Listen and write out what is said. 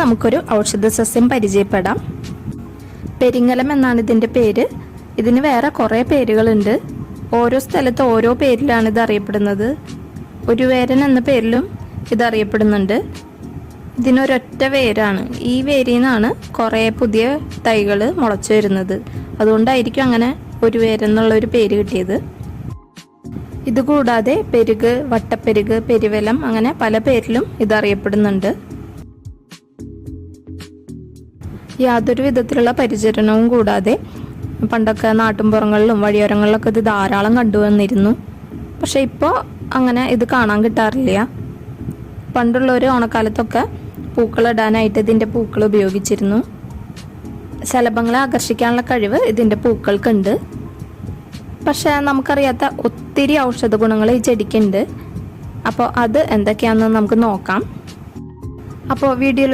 നമുക്കൊരു ഔഷധ സസ്യം പരിചയപ്പെടാം. പെരിങ്ങലം എന്നാണ് ഇതിൻ്റെ പേര്. ഇതിന് വേറെ കുറേ പേരുകളുണ്ട്. ഓരോ സ്ഥലത്ത് ഓരോ പേരിലാണ് ഇത് അറിയപ്പെടുന്നത്. ഒരു വേരൻ എന്ന പേരിലും ഇത് അറിയപ്പെടുന്നുണ്ട്. ഇതിനൊരൊറ്റ വേരാണ്. ഈ വേരിൽ നിന്നാണ് കുറേ പുതിയ തൈകൾ മുളച്ചു വരുന്നത്. അതുകൊണ്ടായിരിക്കും അങ്ങനെ ഒരു വേരെന്നുള്ളൊരു പേര് കിട്ടിയത്. ഇതുകൂടാതെ പെരുക്, വട്ടപ്പെരുക്, പെരുവലം അങ്ങനെ പല പേരിലും ഇതറിയപ്പെടുന്നുണ്ട്. യാതൊരു വിധത്തിലുള്ള പരിചരണവും കൂടാതെ പണ്ടൊക്കെ നാട്ടുംപുറങ്ങളിലും വഴിയോരങ്ങളിലൊക്കെ ഇത് ധാരാളം കണ്ടുവന്നിരുന്നു. പക്ഷെ ഇപ്പോൾ അങ്ങനെ ഇത് കാണാൻ കിട്ടാറില്ല. പണ്ടുള്ളവർ ഓണക്കാലത്തൊക്കെ പൂക്കളിടാനായിട്ട് ഇതിൻ്റെ പൂക്കൾ ഉപയോഗിച്ചിരുന്നു. ശലഭങ്ങളെ ആകർഷിക്കാനുള്ള കഴിവ് ഇതിൻ്റെ പൂക്കൾക്കുണ്ട്. പക്ഷെ നമുക്കറിയാത്ത ഒത്തിരി ഔഷധ ഗുണങ്ങൾ ഈ ചെടിക്കുണ്ട്. അപ്പോൾ അത് എന്തൊക്കെയാണെന്ന് നമുക്ക് നോക്കാം. അപ്പോൾ വീഡിയോയിൽ